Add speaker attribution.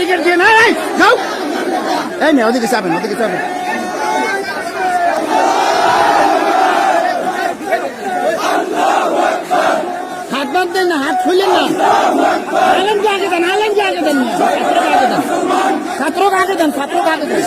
Speaker 1: Barricade দিয়ে না, যাও। এই মেয়ে ওদিকে যাবেন, ওদিকে যাবেন। হাত বাদ দেন না, হাত খুলেন না। আলেমকে আগে দেন, আলেমকে আগে দেন, ছাত্রকে আগে দেন, ছাত্রকে আগে দেন, ছাত্রকে আগে দেন।